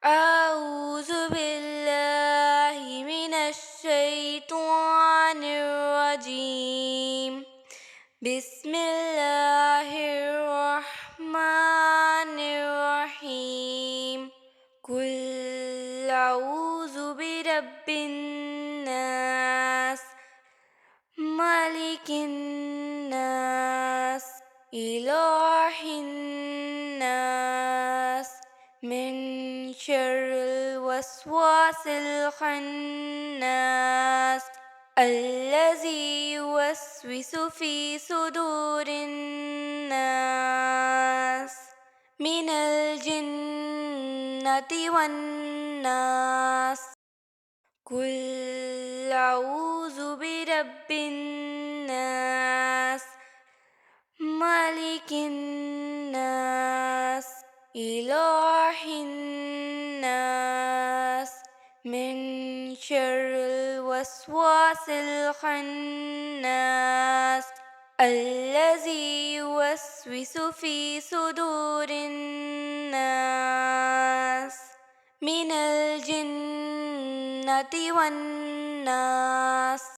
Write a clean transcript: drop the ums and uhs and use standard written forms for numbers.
أعوذ بالله من الشيطان الرجيم. بسم الله الرحمن الرحيم. قل أعوذ برب الناس، ملك الناس، إله الناس، من شر الوسواس الخناس الذي يوسوس في صدور الناس من الجنة والناس. قل أعوذ برب الناس، ملك الناس، إله الناس، من شر الوسواس الخناس الذي يوسوس في صدور الناس من الجنة والناس.